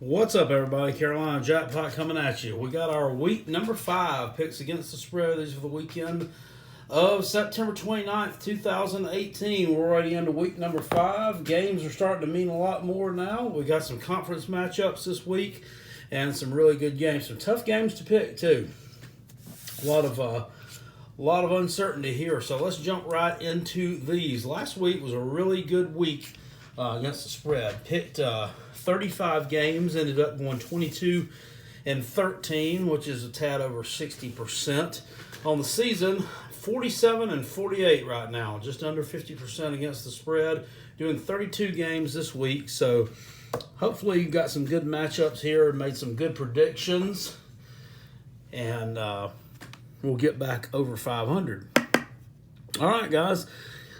What's up, everybody? Carolina Jackpot coming at you. We got our week number 5 picks against the spread. These are the weekend of September 29th, 2018. We're already into week number 5. Games are starting to mean a lot more now. We got some conference matchups this week and some really good games. Some tough games to pick, too. A lot of uncertainty here. So let's jump right into these. Last week was a really good week against the spread. Picked 35 games, ended up going 22-13, which is a tad over 60%. On the season, 47-48 right now, just under 50% against the spread. Doing 32 games this week, so hopefully you've got some good matchups here and made some good predictions. And we'll get back over 500. All right, guys.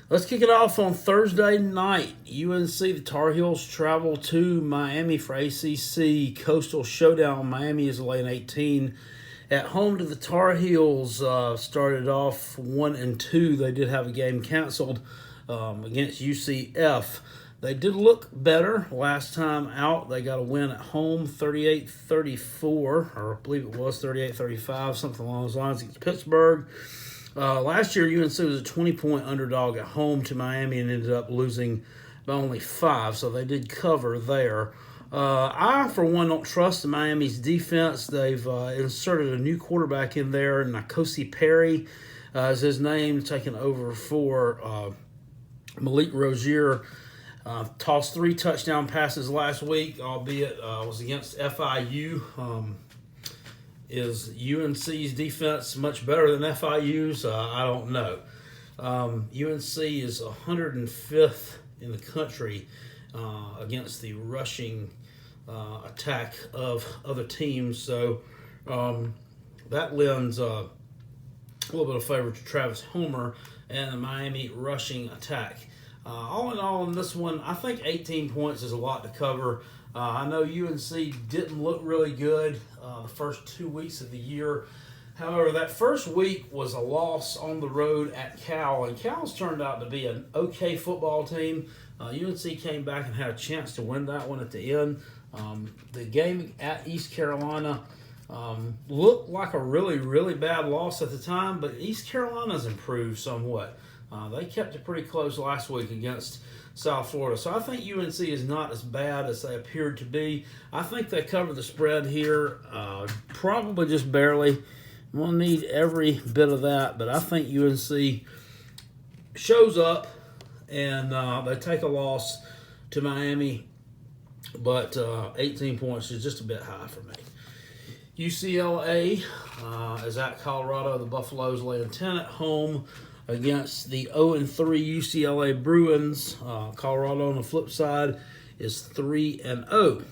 Let's kick it off on Thursday night. UNC, the Tar Heels, travel to Miami for ACC Coastal Showdown. Miami is laying 18 at home to the Tar Heels. Started off 1-2. They did have a game canceled against UCF. They did look better last time out. They got a win at home, 38-34, or I believe it was 38-35, something along those lines, against Pittsburgh. Last year, UNC was a 20-point underdog at home to Miami and ended up losing by only 5, so they did cover there. I, for one, don't trust Miami's defense. They've inserted a new quarterback in there, N'Kosi Perry is his name, taking over for Malik Rozier. Tossed 3 touchdown passes last week, albeit was against FIU. Is UNC's defense much better than FIU's? I don't know. UNC is 105th in the country against the rushing attack of other teams. So that lends a little bit of favor to Travis Homer and the Miami rushing attack. All in all, in this one, I think 18 points is a lot to cover. I know UNC didn't look really good the first 2 weeks of the year. However, that first week was a loss on the road at Cal, and Cal's turned out to be an okay football team. UNC came back and had a chance to win that one at the end. The game at East Carolina looked like a really, really bad loss at the time, but East Carolina's improved somewhat. They kept it pretty close last week against South Florida. So I think UNC is not as bad as they appeared to be. I think they cover the spread here, probably just barely. We'll need every bit of that, but I think UNC shows up and they take a loss to Miami, but 18 points is just a bit high for me. UCLA is at Colorado. The Buffaloes laying 10 at home against the 0-3 UCLA Bruins. Colorado on the flip side is 3-0.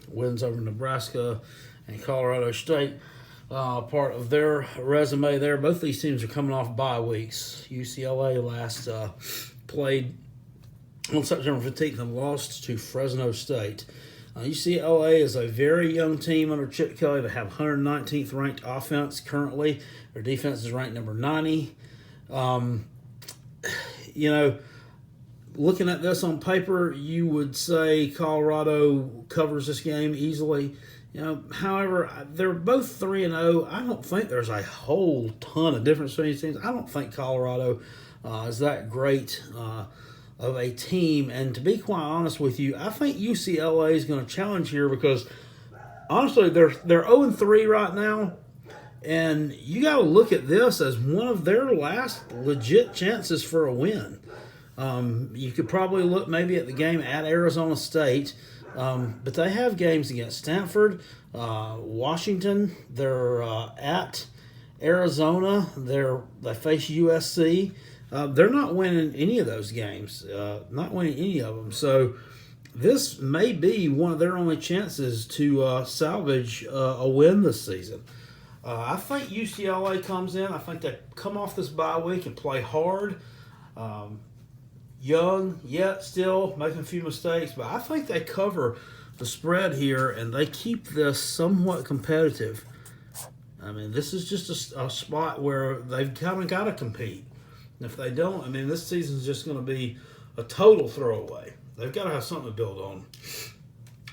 Wins over Nebraska and Colorado State. Part of their resume there. Both these teams are coming off bye weeks. UCLA last played on September 15th and lost to Fresno State. UCLA is a very young team under Chip Kelly. They have 119th ranked offense currently. Their defense is ranked number 90. Looking at this on paper, you would say Colorado covers this game easily. However, they're both 3-0. I don't think there's a whole ton of difference between these teams. I don't think Colorado is that great of a team. And to be quite honest with you, I think UCLA is going to challenge here because, honestly, they're 0-3 right now. And you got to look at this as one of their last legit chances for a win. You could probably look maybe at the game at Arizona State, but they have games against Stanford, Washington. They're at Arizona. They face USC. They're not winning any of those games, not winning any of them. So this may be one of their only chances to salvage a win this season. I think UCLA comes in. I think they come off this bye week and play hard. Young, yet still making a few mistakes. But I think they cover the spread here, and they keep this somewhat competitive. I mean, this is just a spot where they've kind of got to compete. And if they don't, this season's just going to be a total throwaway. They've got to have something to build on.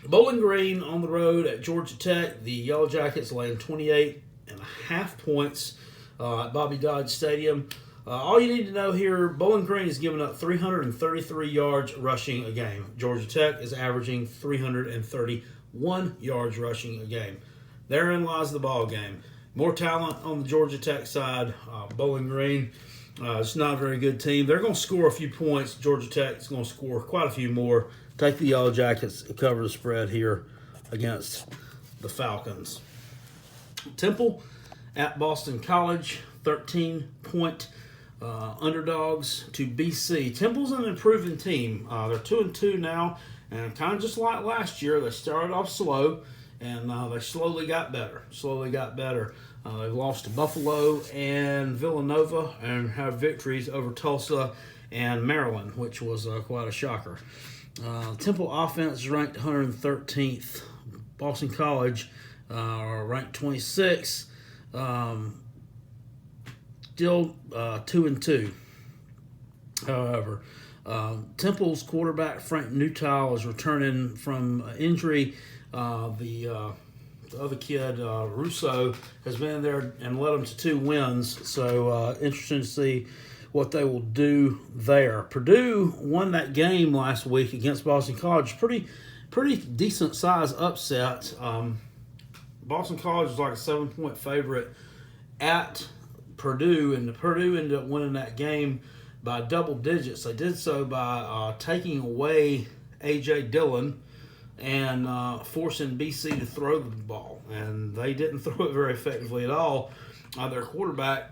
Bowling Green on the road at Georgia Tech. The Yellow Jackets laying 28.5 points at Bobby Dodge Stadium. All you need to know here, Bowling Green is giving up 333 yards rushing a game. Georgia Tech is averaging 331 yards rushing a game. Therein lies the ball game. More talent on the Georgia Tech side. Bowling Green, it's not a very good team. They're going to score a few points. Georgia Tech is going to score quite a few more. Take the Yellow Jackets to cover the spread here against the Falcons. Temple at Boston College, 13-point underdogs to BC. Temple's an improving team. They're 2-2 now, and kind of just like last year, they started off slow, and they slowly got better. They've lost to Buffalo and Villanova and have victories over Tulsa and Maryland, which was quite a shocker. Temple offense is ranked 113th. Boston College ranked 26th. Still 2-2. However, Temple's quarterback Frank Newtile is returning from injury. The other kid, Russo, has been there and led them to 2 wins. So interesting to see what they will do there. Purdue won that game last week against Boston College. Pretty decent size upset. Boston College is like a 7-point favorite at Purdue, and Purdue ended up winning that game by double digits. They did so by taking away A.J. Dillon and forcing BC to throw the ball, and they didn't throw it very effectively at all. Their quarterback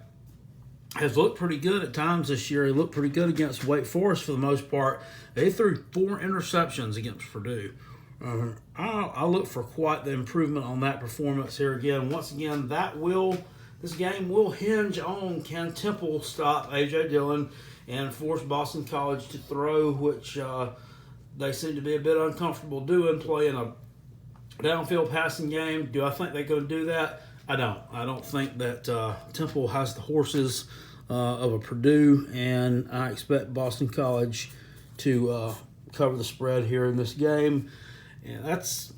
has looked pretty good at times this year. He looked pretty good against Wake Forest for the most part. They threw 4 interceptions against Purdue. I look for quite the improvement on that performance here again. Once again, this game will hinge on can Temple stop A.J. Dillon and force Boston College to throw, which they seem to be a bit uncomfortable doing, playing a downfield passing game. Do I think they're going to do that? I don't. I don't think that Temple has the horses of a Purdue, and I expect Boston College to cover the spread here in this game. And that's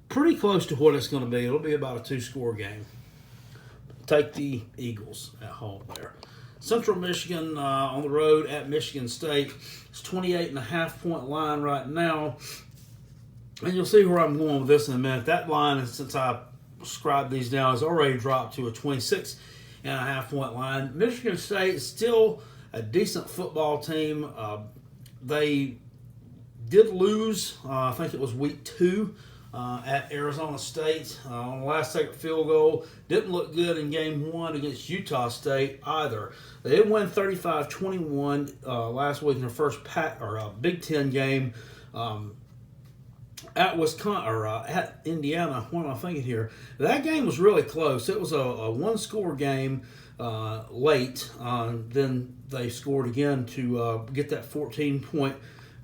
pretty close to what it's going to be. It'll be about a 2-score game. Take the Eagles at home there. Central Michigan on the road at Michigan State. It's 28.5-point line right now. And you'll see where I'm going with this in a minute. That line, since I scribed these down, has already dropped to a 26.5-point line. Michigan State is still a decent football team. They did lose, I think it was week 2, at Arizona State on the last-second field goal. Didn't look good in game 1 against Utah State either. They did win 35-21 last week in their first Big Ten game at Wisconsin or at Indiana. What am I thinking here? That game was really close. It was a one-score game late. Then they scored again to get that 14-point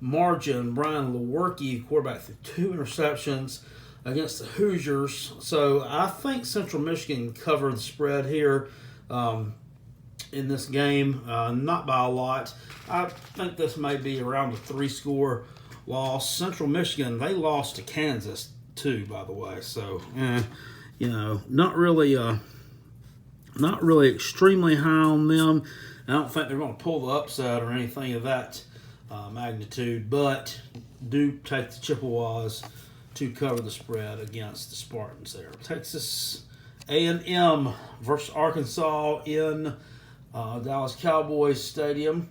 margin. Brian Lewerke, quarterback, threw 2 interceptions against the Hoosiers. So I think Central Michigan covered the spread here in this game, not by a lot. I think this may be around a 3-score loss. Central Michigan, they lost to Kansas too, by the way. So, not really extremely high on them. I don't think they're going to pull the upset or anything of that magnitude, but do take the Chippewas to cover the spread against the Spartans there. Texas A&M versus Arkansas in Dallas Cowboys Stadium.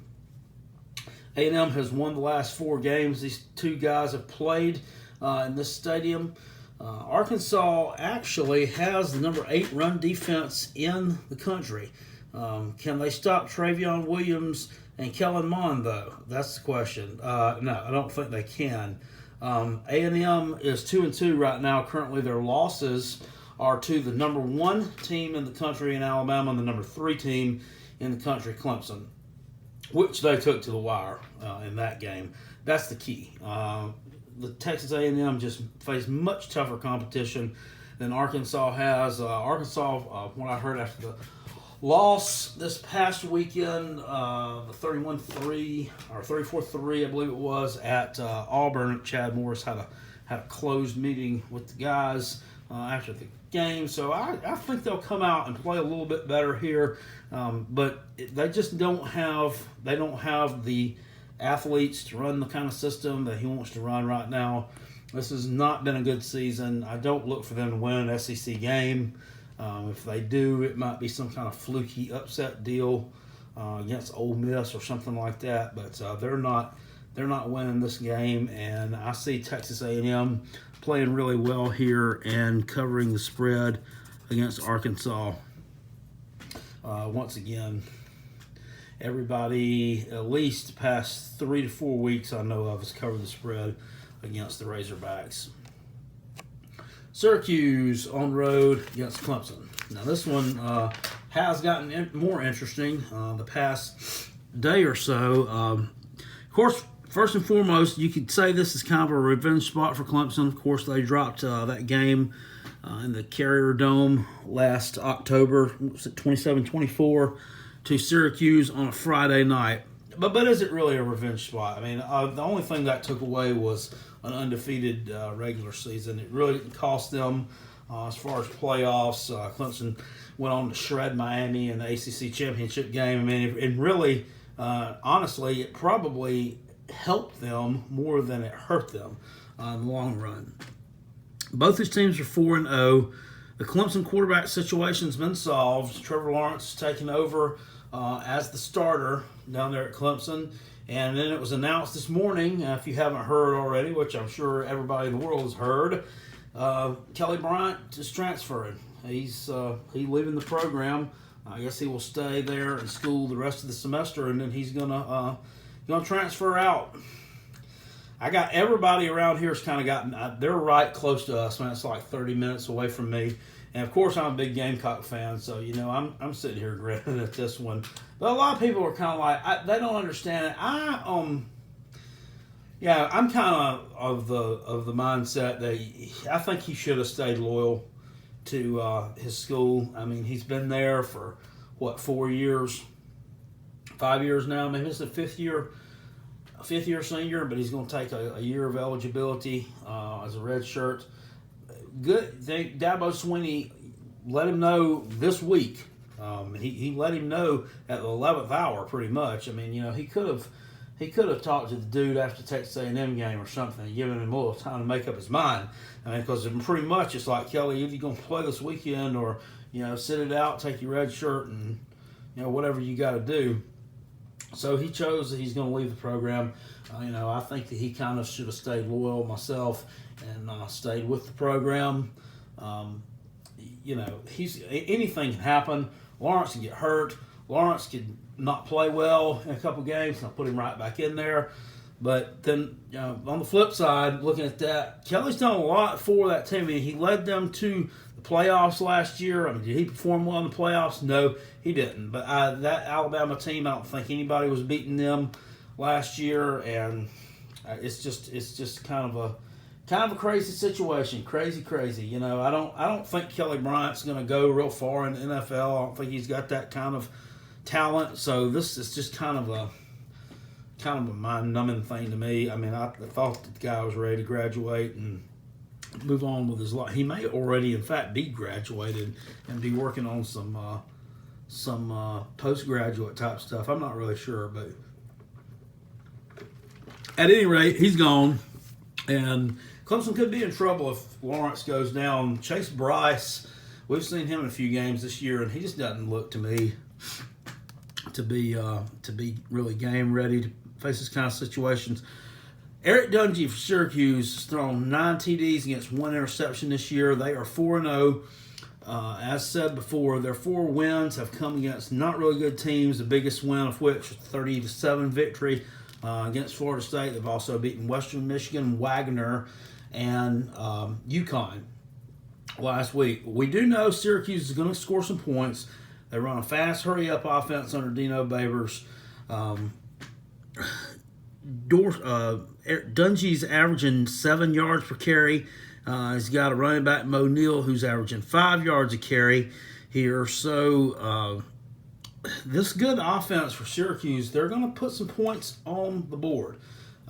A&M has won the last 4 games these 2 guys have played in this stadium. Arkansas actually has the number 8 run defense in the country. Can they stop Travion Williams and Kellen Mond, though? That's the question. No, I don't think they can. A&M is 2-2 right now. Currently, their losses are to the number 1 team in the country in Alabama and the number 3 team in the country, Clemson, which they took to the wire in that game. That's the key. The Texas A&M just faced much tougher competition than Arkansas has. Arkansas, what I heard after the loss this past weekend, the 31-3 or 34-3, I believe it was, at Auburn. Chad Morris had had a closed meeting with the guys after the game. So I think they'll come out and play a little bit better here. But they just don't have the athletes to run the kind of system that he wants to run right now. This has not been a good season. I don't look for them to win an SEC game. If they do, it might be some kind of fluky upset deal against Ole Miss or something like that. But they're not winning this game, and I see Texas A&M playing really well here and covering the spread against Arkansas. Once again, everybody at least the past 3 to 4 weeks I know of has covered the spread against the Razorbacks. Syracuse on the road against Clemson. Now this one has gotten more interesting the past day or so. Of course, first and foremost, you could say this is kind of a revenge spot for Clemson. Of course, they dropped that game in the Carrier Dome last October, 27-24, to Syracuse on a Friday night. But is it really a revenge spot? I mean, the only thing that took away was an undefeated regular season. It really didn't cost them as far as playoffs. Clemson went on to shred Miami in the ACC championship game. I mean, it really, honestly, it probably helped them more than it hurt them in the long run. Both these teams are 4-0. The Clemson quarterback situation's been solved. Trevor Lawrence is taking over as the starter down there at Clemson. And then it was announced this morning, if you haven't heard already, which I'm sure everybody in the world has heard, Kelly Bryant is transferring. He's leaving the program. I guess he will stay there in school the rest of the semester, and then he's gonna transfer out. I got everybody around here has kind of gotten. They're right close to us, man. It's like 30 minutes away from me. And of course, I'm a big Gamecock fan, so I'm sitting here grinning at this one. But a lot of people are kind of like they don't understand it. I'm kind of the mindset that I think he should have stayed loyal to his school. I mean, he's been there for 4 years, 5 years now. Maybe it's the fifth year senior, but he's going to take a year of eligibility as a red shirt. Good. Dabo Swinney let him know this week. He let him know at the 11th hour, pretty much. I mean, he could have talked to the dude after the Texas A&M game or something, and given him a little time to make up his mind. I mean, because pretty much it's like, Kelly, either you're going to play this weekend or sit it out, take your red shirt, and whatever you got to do. So he chose that he's going to leave the program. I think that he kind of should have stayed loyal myself and stayed with the program. Anything can happen. Lawrence can get hurt. Lawrence could not play well in a couple games, and I'll put him right back in there. But then, on the flip side, looking at that, Kelly's done a lot for that team. I mean, he led them to the playoffs last year. I mean, did he perform well in the playoffs? No, he didn't. But that Alabama team, I don't think anybody was beating them last year, and it's just kind of a crazy situation, crazy. I don't think Kelly Bryant's going to go real far in the NFL. I don't think he's got that kind of talent. So this is just kind of a mind-numbing thing to me. I mean, I thought that the guy was ready to graduate and move on with his life. He may already, in fact, be graduated and be working on some postgraduate type stuff. I'm not really sure, but at any rate, he's gone. And Clemson could be in trouble if Lawrence goes down. Chase Bryce, we've seen him in a few games this year, and he just doesn't look to me to be really game ready to face this kind of situations. Eric Dungy for Syracuse has thrown 9 TDs against 1 interception this year. They are 4-0. As said before, their 4 wins have come against not really good teams, the biggest win of which was a 30-7 victory against Florida State. They've also beaten Western Michigan, Wagner, and UConn last week. We do know Syracuse is going to score some points. They run a fast, hurry-up offense under Dino Babers. Dungy's averaging 7 yards per carry. He's got a running back, Mo Neal, who's averaging 5 yards a carry here. So this good offense for Syracuse, they're going to put some points on the board.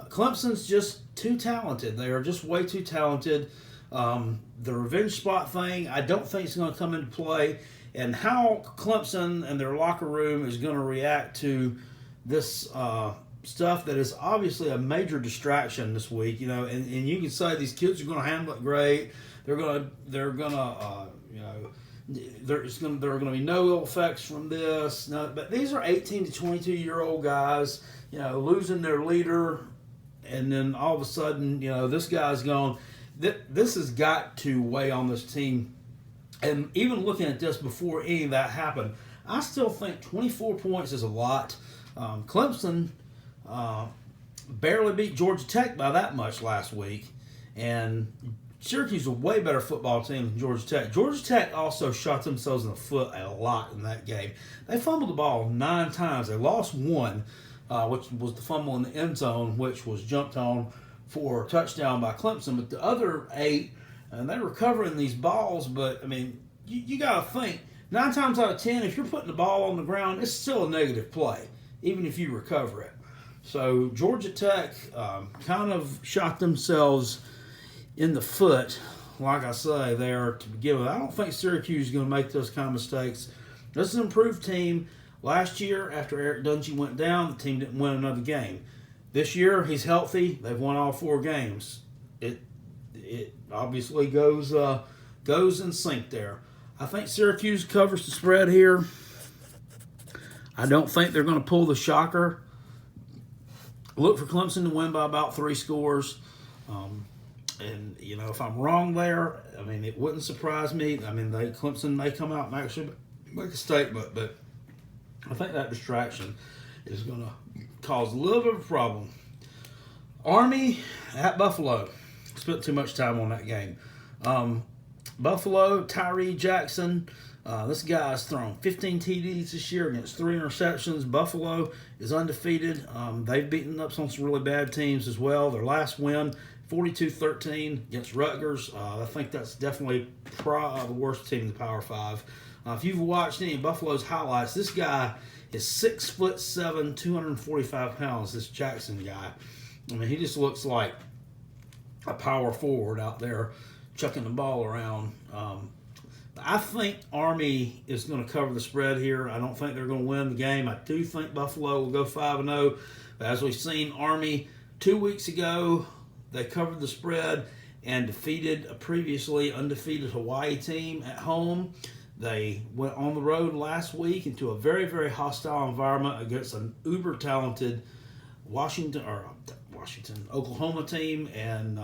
Clemson's just too talented. They are just way too talented. The revenge spot thing, I don't think it's going to come into play. And how Clemson and their locker room is going to react to this stuff that is obviously a major distraction this week, and you can say these kids are going to handle it great. There are going to be no ill effects from this. No, but these are 18 to 22-year-old guys, losing their leader, and then all of a sudden, this guy's gone. This has got to weigh on this team. And even looking at this before any of that happened, I still think 24 points is a lot. Clemson barely beat Georgia Tech by that much last week, and Syracuse is a way better football team than Georgia Tech. Georgia Tech also shot themselves in the foot a lot in that game. They fumbled the ball 9 times. They lost one, which was the fumble in the end zone, which was jumped on for a touchdown by Clemson. But the other 8, and they're recovering these balls, but, you got to think, 9 times out of 10, if you're putting the ball on the ground, it's still a negative play, even if you recover it. So Georgia Tech kind of shot themselves in the foot, like I say, there to begin with. I don't think Syracuse is going to make those kind of mistakes. This is an improved team. Last year, after Eric Dungy went down, the team didn't win another game. This year, he's healthy. They've won all 4 games. It obviously goes in sync there. I think Syracuse covers the spread here. I don't think they're going to pull the shocker. Look for Clemson to win by about 3 scores. And, if I'm wrong there, it wouldn't surprise me. Clemson may come out and actually make a statement, but I think that distraction is going to cause a little bit of a problem. Army at Buffalo. Spent too much time on that game. Buffalo, Tyree Jackson. This guy's thrown 15 TDs this year against 3 interceptions. Buffalo is undefeated. They've beaten up some really bad teams as well. Their last win, 42-13 against Rutgers. I think that's definitely the worst team in the Power 5. If you've watched any of Buffalo's highlights, this guy is 6'7", 245 pounds, this Jackson guy. He just looks like a power forward out there chucking the ball around. I think Army is going to cover the spread here. I don't think they're going to win the game. I do think Buffalo will go 5-0. But as we've seen, Army 2 weeks ago, they covered the spread and defeated a previously undefeated Hawaii team at home. They went on the road last week into a very, very hostile environment against an uber-talented Oklahoma team and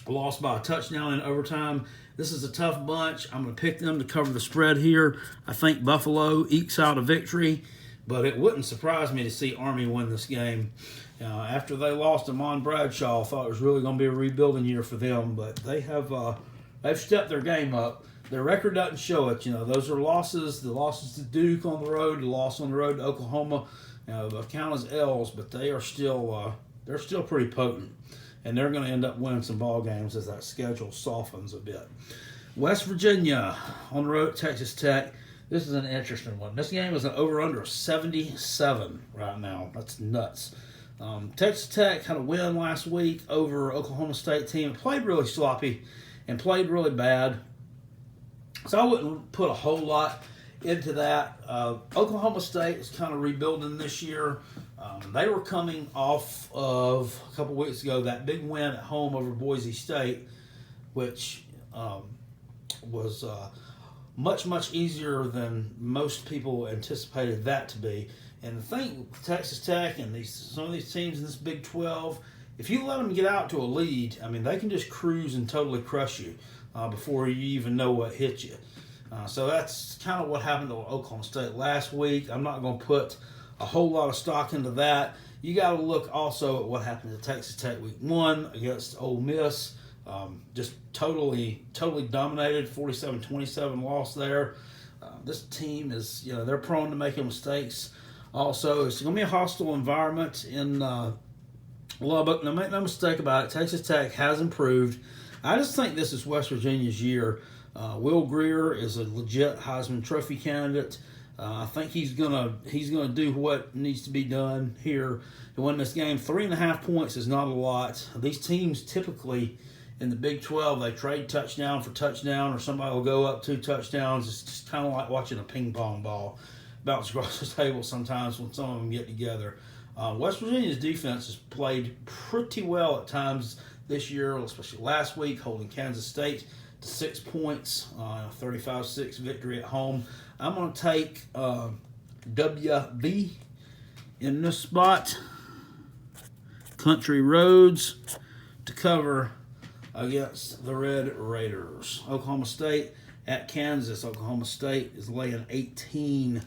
lost by a touchdown in overtime. This is a tough bunch. I'm going to pick them to cover the spread here. I think Buffalo ekes out a victory, but it wouldn't surprise me to see Army win this game. After they lost to Mon Bradshaw, I thought it was really going to be a rebuilding year for them, but they've stepped their game up. Their record doesn't show it. Those are losses. The losses to Duke on the road, the loss on the road to Oklahoma, they'll count as L's, but they are still pretty potent. And they're going to end up winning some ball games as that schedule softens a bit. West Virginia on the road at Texas Tech. This is an interesting one. This game is an over-under of 77 right now. That's nuts. Texas Tech had a win last week over Oklahoma State team. It played really sloppy and played really bad. So I wouldn't put a whole lot into that. Oklahoma State is kind of rebuilding this year. They were coming off of, a couple weeks ago, that big win at home over Boise State, which was much, much easier than most people anticipated that to be. And the thing with Texas Tech and some of these teams in this Big 12, if you let them get out to a lead, they can just cruise and totally crush you before you even know what hit you. So that's kind of what happened to Oklahoma State last week. I'm not going to put a whole lot of stock into that. You got to look also at what happened to Texas Tech week 1 against Ole Miss. Just totally dominated, 47-27 loss there. This team is, they're prone to making mistakes. Also, it's going to be a hostile environment in Lubbock. Now, make no mistake about it, Texas Tech has improved. I just think this is West Virginia's year. Will Grier is a legit Heisman Trophy candidate. I think he's gonna do what needs to be done here to win this game. 3.5 points is not a lot. These teams typically in the Big 12, they trade touchdown for touchdown, or somebody will go up 2 touchdowns. It's just kind of like watching a ping pong ball bounce across the table sometimes when some of them get together. West Virginia's defense has played pretty well at times this year, especially last week, holding Kansas State to 6 points, 35-6 victory at home. I'm going to take WV in this spot. Country Roads to cover against the Red Raiders. Oklahoma State at Kansas. Oklahoma State is laying 18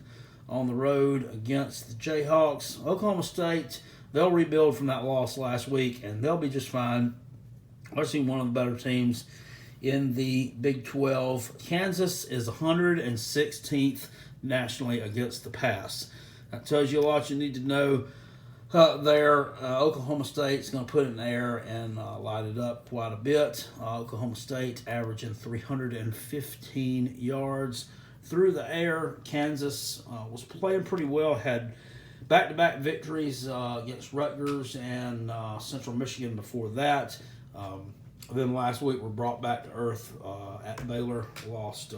on the road against the Jayhawks. Oklahoma State, they'll rebuild from that loss last week, and they'll be just fine. They're seeing one of the better teams in the Big 12. Kansas is 116th nationally against the pass. That tells you a lot you need to know there. Oklahoma State's going to put it in the air and light it up quite a bit. Oklahoma State averaging 315 yards through the air. Kansas was playing pretty well, had back-to-back victories against Rutgers and Central Michigan before that. Then last week were brought back to earth at Baylor, lost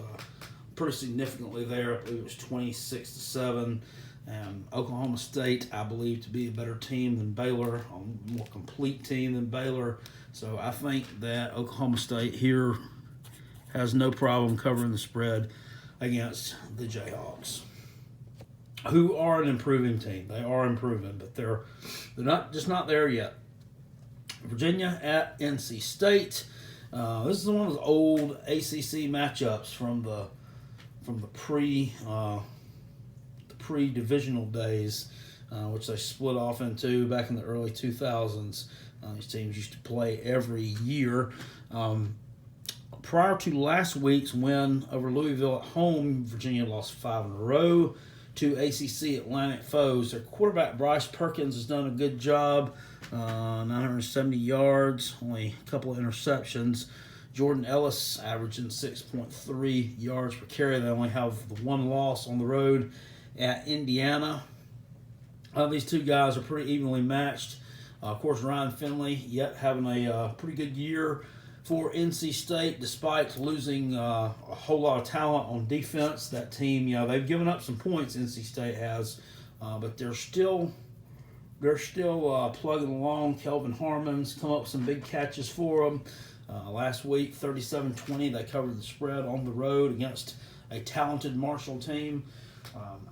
pretty significantly there. I believe it was 26-7. And Oklahoma State, I believe, to be a better team than Baylor, a more complete team than Baylor. So I think that Oklahoma State here has no problem covering the spread against the Jayhawks, who are an improving team. They are improving, but they're not there yet. Virginia at NC State. This is one of those old ACC matchups from the pre-divisional days, which they split off into back in the early 2000s. These teams used to play every year. Prior to last week's win over Louisville at home, Virginia lost 5 in a row to ACC Atlantic foes. Their quarterback, Bryce Perkins, has done a good job. 970 yards, only a couple of interceptions. Jordan Ellis averaging 6.3 yards per carry. They only have the one loss on the road at Indiana. These two guys are pretty evenly matched. Of course, Ryan Finley yet having a pretty good year for NC State, despite losing a whole lot of talent on defense. That team, they've given up some points, NC State has, but they're still plugging along. Kelvin Harmon's come up with some big catches for them. Last week, 37-20, they covered the spread on the road against a talented Marshall team.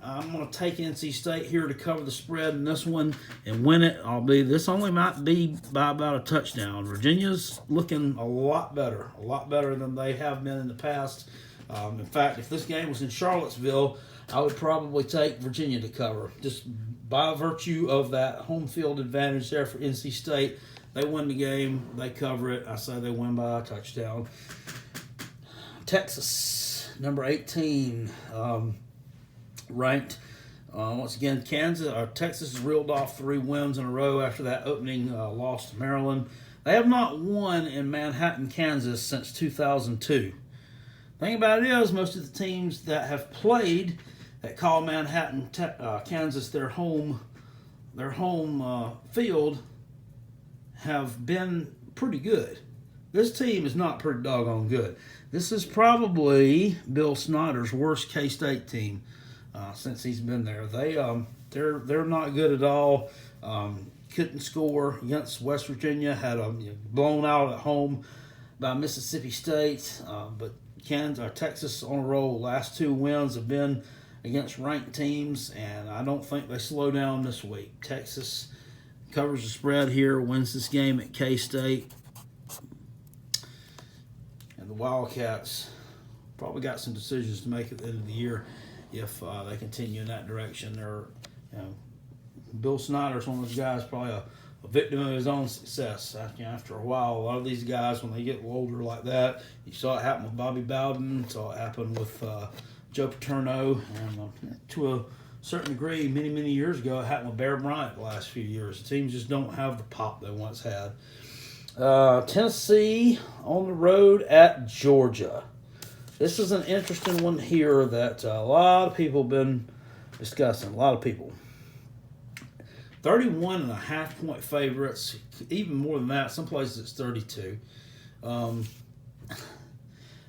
I'm going to take NC State here to cover the spread in this one and win it. This only might be by about a touchdown. Virginia's looking a lot better than they have been in the past. In fact, if this game was in Charlottesville, I would probably take Virginia to cover, just by virtue of that home field advantage there for NC State. They win the game, they cover it. I say they win by a touchdown. Texas, number 18. Ranked. Once again, Texas has reeled off 3 wins in a row after that opening loss to Maryland. They have not won in Manhattan, Kansas since 2002. The thing about it is, most of the teams that have played that call Manhattan, Kansas their home field have been pretty good. This team is not pretty doggone good. This is probably Bill Snyder's worst K-State team since he's been there. They're not good at all. Couldn't score against West Virginia. Had blown out at home by Mississippi State. But Texas on a roll. Last 2 wins have been against ranked teams, and I don't think they slow down this week. Texas covers the spread here, wins this game at K-State. And the Wildcats probably got some decisions to make at the end of the year if they continue in that direction. Bill Snyder's one of those guys, probably a victim of his own success. After a while, a lot of these guys, when they get older like that, you saw it happen with Bobby Bowden, saw it happen with Joe Paterno, and to a certain degree, many, many years ago, it happened with Bear Bryant the last few years. The teams just don't have the pop they once had. Tennessee on the road at Georgia. This is an interesting one here that a lot of people have been discussing. A lot of people. 31.5-point favorites, even more than that. Some places it's 32.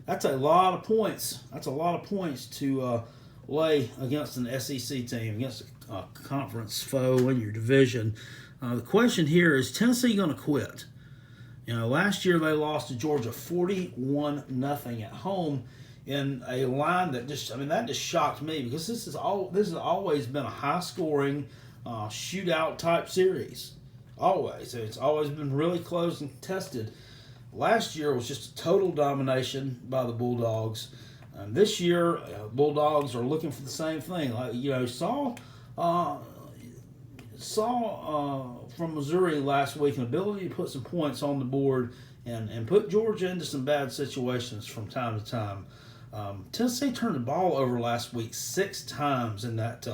That's a lot of points. That's a lot of points to lay against an SEC team, against a conference foe in your division. The question here is Tennessee going to quit? Last year they lost to Georgia 41-0 at home in a line that just shocked me because this has always been a high-scoring shootout type series. Always. It's always been really close and contested. Last year was just a total domination by the Bulldogs. This year, Bulldogs are looking for the same thing. Saw from Missouri last week an ability to put some points on the board and put Georgia into some bad situations from time to time. Tennessee turned the ball over last week 6 times in that,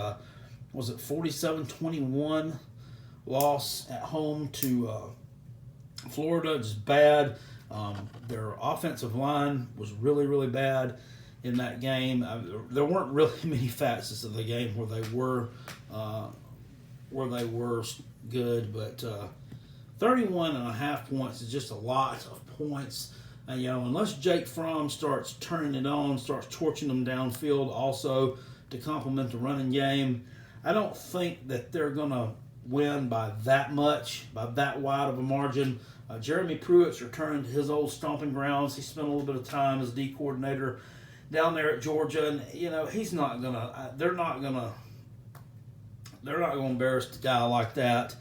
47-21 loss at home to Florida. Just bad. Their offensive line was really, really bad in that game. There weren't really many facets of the game where they were good, but 31.5 points is just a lot of points. And, unless Jake Fromm starts turning it on, starts torching them downfield also to complement the running game, I don't think that they're going to win by that much, by that wide of a margin. Jeremy Pruitt's returned to his old stomping grounds. He spent a little bit of time as D coordinator down there at Georgia, and he's not gonna. They're not gonna embarrass a guy like that.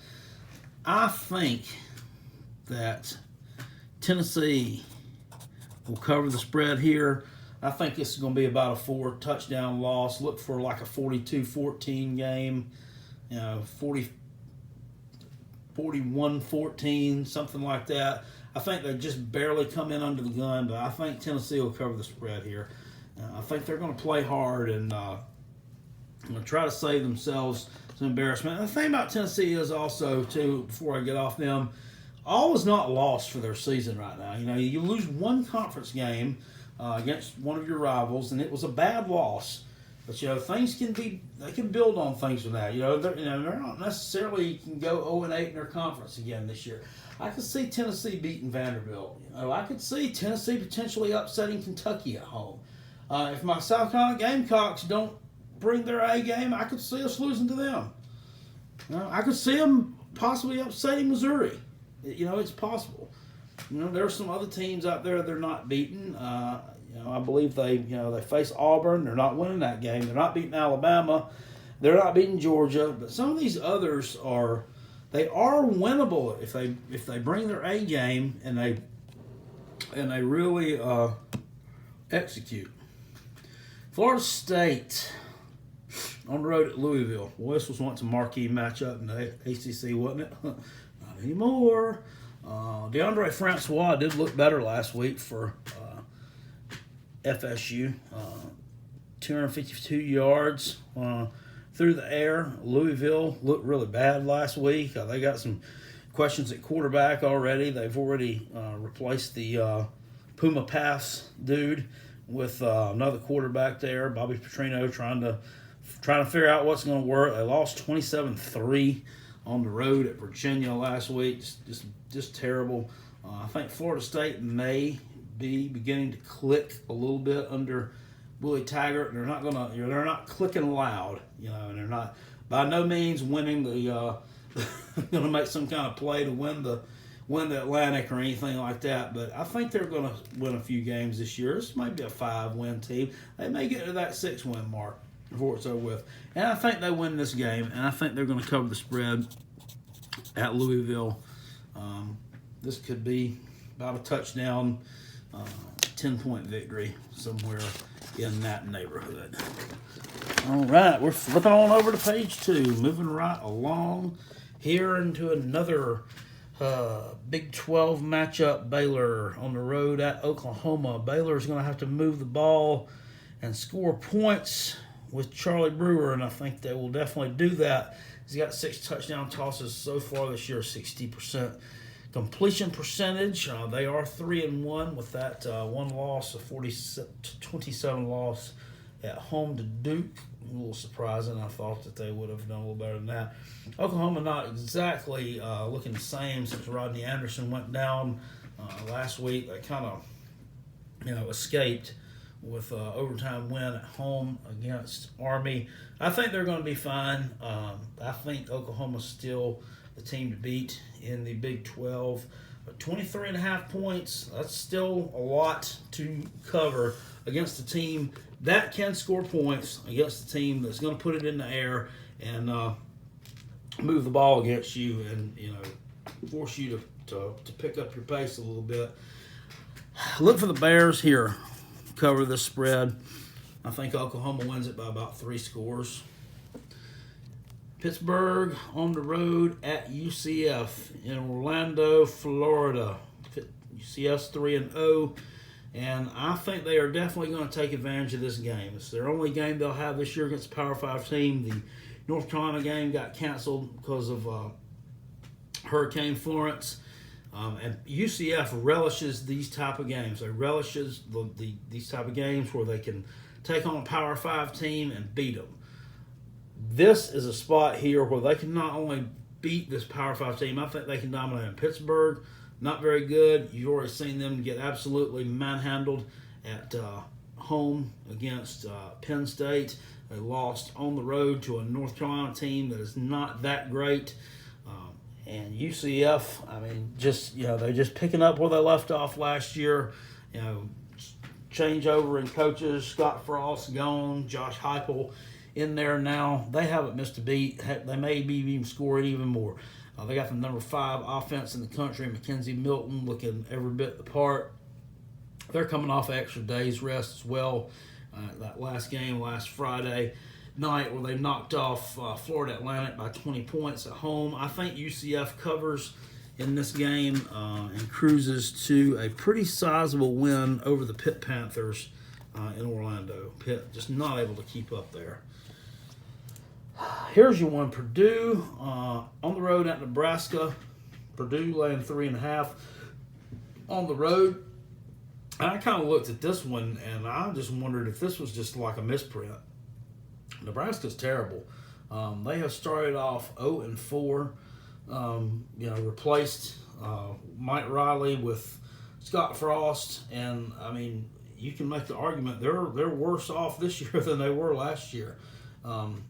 I think that Tennessee will cover the spread here. I think this is going to be about a 4-touchdown loss. Look for like a 42-14 game, 41-14, something like that. I think they just barely come in under the gun, but I think Tennessee will cover the spread here. I think they're going to play hard and try to save themselves some embarrassment. And the thing about Tennessee is also, too, before I get off them, all is not lost for their season right now. You lose one conference game against one of your rivals, and it was a bad loss. But things they can build on things from that. They're not necessarily can go 0-8 in their conference again this year. I could see Tennessee beating Vanderbilt. I could see Tennessee potentially upsetting Kentucky at home. If my South Carolina Gamecocks don't bring their A game, I could see us losing to them. I could see them possibly upsetting Missouri. It's possible. There are some other teams out there they're not beating. I believe they face Auburn. They're not winning that game. They're not beating Alabama. They're not beating Georgia. But some of these others are winnable if they bring their A game and they really execute. Florida State on the road at Louisville. Well, this was once a marquee matchup in the ACC, wasn't it? Not anymore. DeAndre Francois did look better last week for FSU. 252 yards through the air. Louisville looked really bad last week. They got some questions at quarterback already. They've already replaced the Puma Pass dude with another quarterback there, Bobby Petrino, trying to figure out what's going to work. They lost 27-3 on the road at Virginia last week. Just terrible. I think Florida State may be beginning to click a little bit under Willie Taggart. They're not clicking loud, and they're not by no means winning the going to make some kind of play to win the Atlantic or anything like that. But I think they're going to win a few games this year. This might be a 5-win team. They may get to that 6-win mark before it's over with. And I think they win this game, and I think they're going to cover the spread at Louisville. This could be about a touchdown, 10-point victory somewhere in that neighborhood. All right, we're flipping on over to page 2, moving right along here into another Big 12 matchup. Baylor on the road at Oklahoma. Baylor's going to have to move the ball and score points with Charlie Brewer, and I think they will definitely do that. He's got 6 touchdown tosses so far this year, 60% Completion percentage, they are 3-1 with that one loss, a 27 loss at home to Duke. A little surprising. I thought that they would have done a little better than that. Oklahoma not exactly looking the same since Rodney Anderson went down last week. They kind of escaped with an overtime win at home against Army. I think they're going to be fine. I think Oklahoma's still the team to beat in the Big 12. But 23.5 points, that's still a lot to cover against a team that can score points, against a team that's going to put it in the air and move the ball against you and force you to pick up your pace a little bit. Look for the Bears here. Cover this spread. I think Oklahoma wins it by about 3 scores. Pittsburgh on the road at UCF in Orlando, Florida. UCF's 3-0, and I think they are definitely going to take advantage of this game. It's their only game they'll have this year against a Power 5 team. The North Carolina game got canceled because of Hurricane Florence. And UCF relishes these type of games. They relishes these type of games where they can take on a Power 5 team and beat them. This is a spot here where they can not only beat this Power 5 team, I think they can dominate in Pittsburgh. Not very good. You've already seen them get absolutely manhandled at home against Penn State. They lost on the road to a North Carolina team that is not that great. And UCF, they're just picking up where they left off last year. Changeover in coaches. Scott Frost gone. Josh Heupel in there now. They haven't missed a beat. They may be even scoring even more. They got the number 5 offense in the country, Mackenzie Milton, looking every bit the part. They're coming off an extra day's rest as well. That last game, last Friday night, where they knocked off Florida Atlantic by 20 points at home. I think UCF covers in this game and cruises to a pretty sizable win over the Pitt Panthers in Orlando. Pitt just not able to keep up there. Here's your one. Purdue on the road at Nebraska. Purdue laying 3.5 on the road. I kind of looked at this one and I just wondered if this was just like a misprint. Nebraska's terrible. They have started off 0-4. Replaced Mike Riley with Scott Frost, and you can make the argument they're worse off this year than they were last year.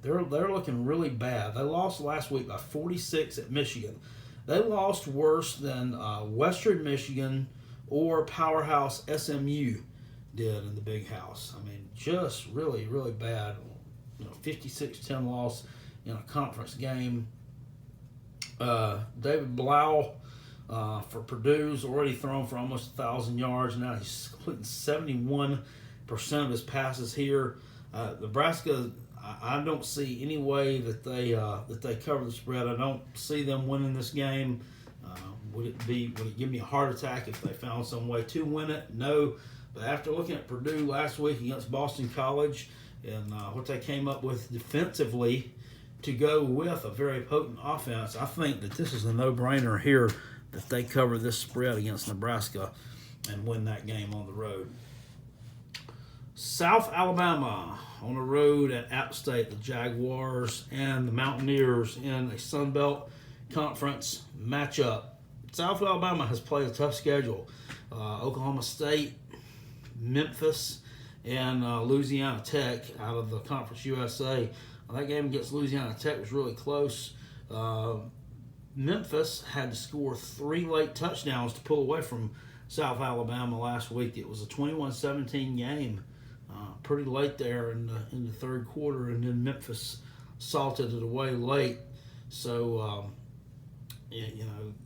They're looking really bad. They lost last week by 46 at Michigan. They lost worse than Western Michigan or powerhouse SMU did in the Big House. Just really, really bad. 56-10 loss in a conference game. David Blau for Purdue's already thrown for almost 1,000 yards. Now he's completing 71% of his passes here. Nebraska, I don't see any way that they cover the spread. I don't see them winning this game. Would it give me a heart attack if they found some way to win it? No. But after looking at Purdue last week against Boston College and what they came up with defensively to go with a very potent offense, I think that this is a no-brainer here that they cover this spread against Nebraska and win that game on the road. South Alabama on the road at App State, the Jaguars and the Mountaineers in a Sun Belt Conference matchup. South Alabama has played a tough schedule. Oklahoma State, Memphis, and Louisiana Tech out of the Conference USA. That game against Louisiana Tech was really close. Memphis had to score 3 late touchdowns to pull away from South Alabama last week. It was a 21-17 game pretty late there in the third quarter, and then Memphis salted it away late. So,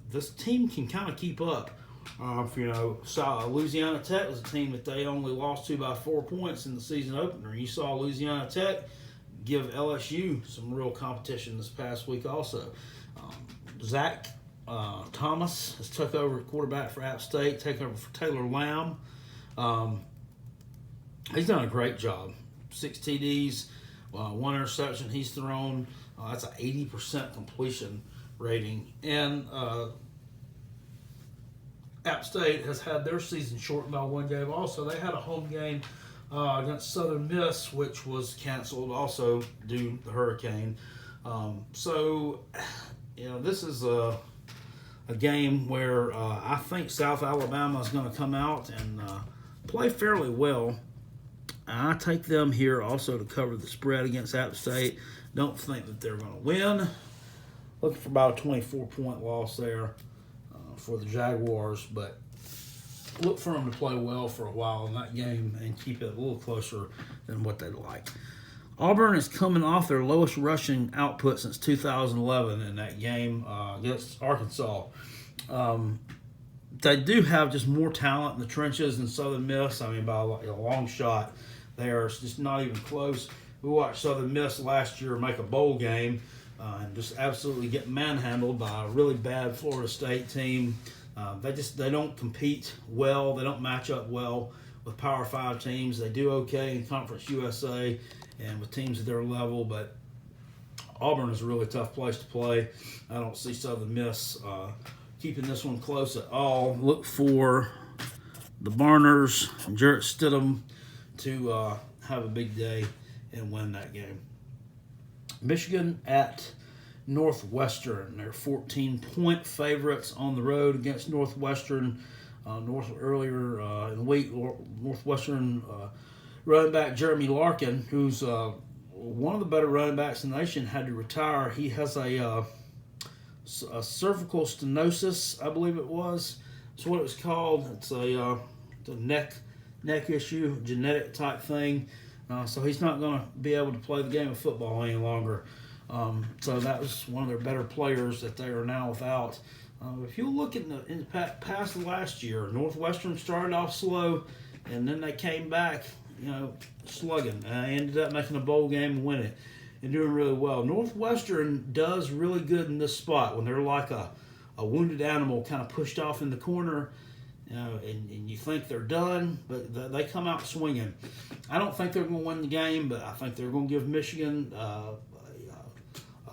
this team can kind of keep up. Louisiana Tech was a team that they only lost to by 4 points in the season opener. You saw Louisiana Tech give LSU some real competition this past week also. Zach Thomas has took over at quarterback for App State, taking over for Taylor Lamb. He's done a great job. 6 TDs, 1 interception he's thrown. That's an 80% completion rating. And App State has had their season shortened by one game. Also, they had a home game against Southern Miss, which was canceled also due to the hurricane. So, this is a game where I think South Alabama is going to come out and play fairly well. I take them here also to cover the spread against App State. Don't think that they're going to win. Looking for about a 24-point loss there for the Jaguars, but look for them to play well for a while in that game and keep it a little closer than what they'd like. Auburn is coming off their lowest rushing output since 2011 in that game against Arkansas. They do have just more talent in the trenches than Southern Miss. I mean, by a long shot. They are just not even close. We watched Southern Miss last year make a bowl game and just absolutely get manhandled by a really bad Florida State team. They don't compete well. They don't match up well with Power 5 teams. They do okay in Conference USA and with teams at their level, but Auburn is a really tough place to play. I don't see Southern Miss keeping this one close at all. Look for the Barners and Jarrett Stidham to have a big day and win that game. Michigan at Northwestern. They're 14-point favorites on the road against Northwestern. Earlier in the week, Northwestern running back Jeremy Larkin, who's one of the better running backs in the nation, had to retire. He has a cervical stenosis, I believe it was. That's what it was called. It's a neck issue, genetic type thing. So he's not going to be able to play the game of football any longer. So that was one of their better players that they are now without. If you look in the past last year, Northwestern started off slow, and then they came back, slugging. Ended up making a bowl game and winning it and doing really well. Northwestern does really good in this spot when they're like a wounded animal kind of pushed off in the corner. And you think they're done, but they come out swinging. I don't think they're going to win the game, but I think they're going to give Michigan a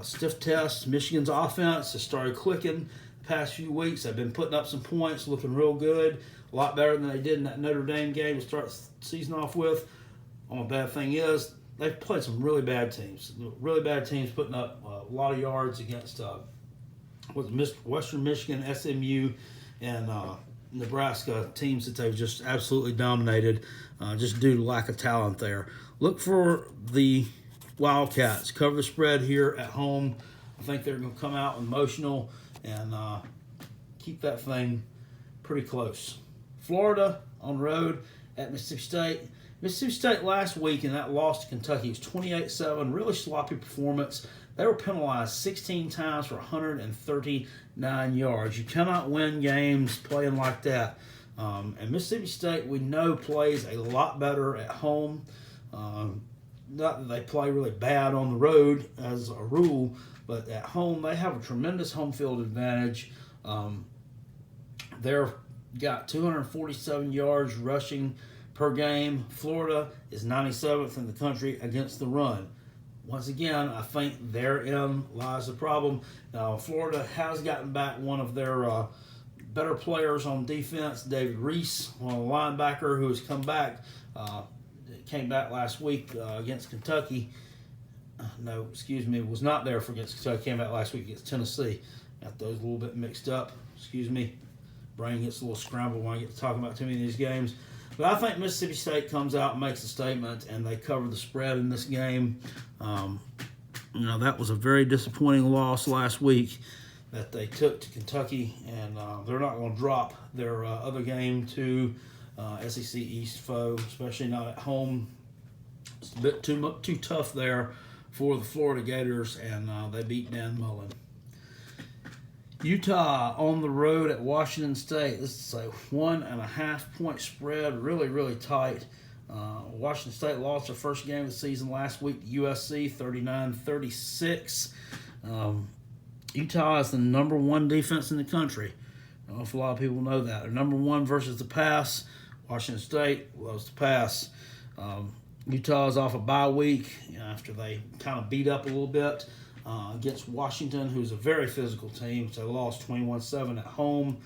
stiff test. Michigan's offense has started clicking the past few weeks. They've been putting up some points, looking real good, a lot better than they did in that Notre Dame game to start the season off with. Only bad thing is they've played some really bad teams. Really bad teams putting up a lot of yards against Western Michigan, SMU, and Nebraska, teams that they've just absolutely dominated just due to lack of talent there. Look for the Wildcats. Cover the spread here at home. I think they're going to come out emotional and keep that thing pretty close. Florida on the road at Mississippi State. Mississippi State last week in that loss to Kentucky was 28-7, really sloppy performance. They were penalized 16 times for 139 yards. You cannot win games playing like that. And Mississippi State, we know, plays a lot better at home. Not that they play really bad on the road as a rule, but at home they have a tremendous home field advantage. They've got 247 yards rushing per game. Florida is 97th in the country against the run. Once again, I think therein lies the problem. Florida has gotten back one of their better players on defense, David Reese, one of the linebacker who has come back. Came back last week against Kentucky. Was not there for against Kentucky. Came back last week against Tennessee. Got those a little bit mixed up. Brain gets a little scrambled when I get to talking about too many of these games. But I think Mississippi State comes out and makes a statement, and they cover the spread in this game. That was a very disappointing loss last week that they took to Kentucky, and they're not going to drop their other game to SEC East foe, especially not at home. It's a bit too tough there for the Florida Gators, and they beat Dan Mullen. Utah on the road at Washington State. This is a 1.5-point spread, really, really tight. Washington State lost their first game of the season last week to USC, 39-36. Utah is the number one defense in the country. I don't know if a lot of people know that. They're number one versus the pass. Washington State loves to pass. Utah is off a bye week after they kind of beat up a little bit against Washington, who's a very physical team. So they lost 21-7 at home.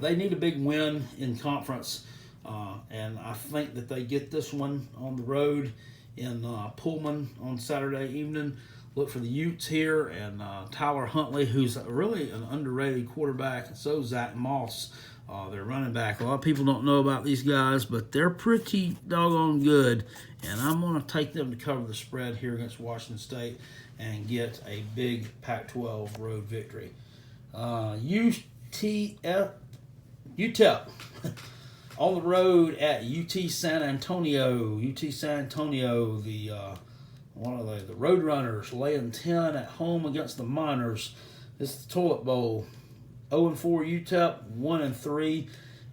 they need a big win in conference, and I think that they get this one on the road in Pullman on Saturday evening. Look for the Utes here, and Tyler Huntley, who's really an underrated quarterback, and so Zach Moss, their running back. A lot of people don't know about these guys, but they're pretty doggone good, and I'm going to take them to cover the spread here against Washington State and get a big Pac-12 road victory. UTEP on the road at UT San Antonio. UT San Antonio, the one of the Roadrunners, laying 10 at home against the Miners. This is the Toilet Bowl. 0-4 UTEP, 1-3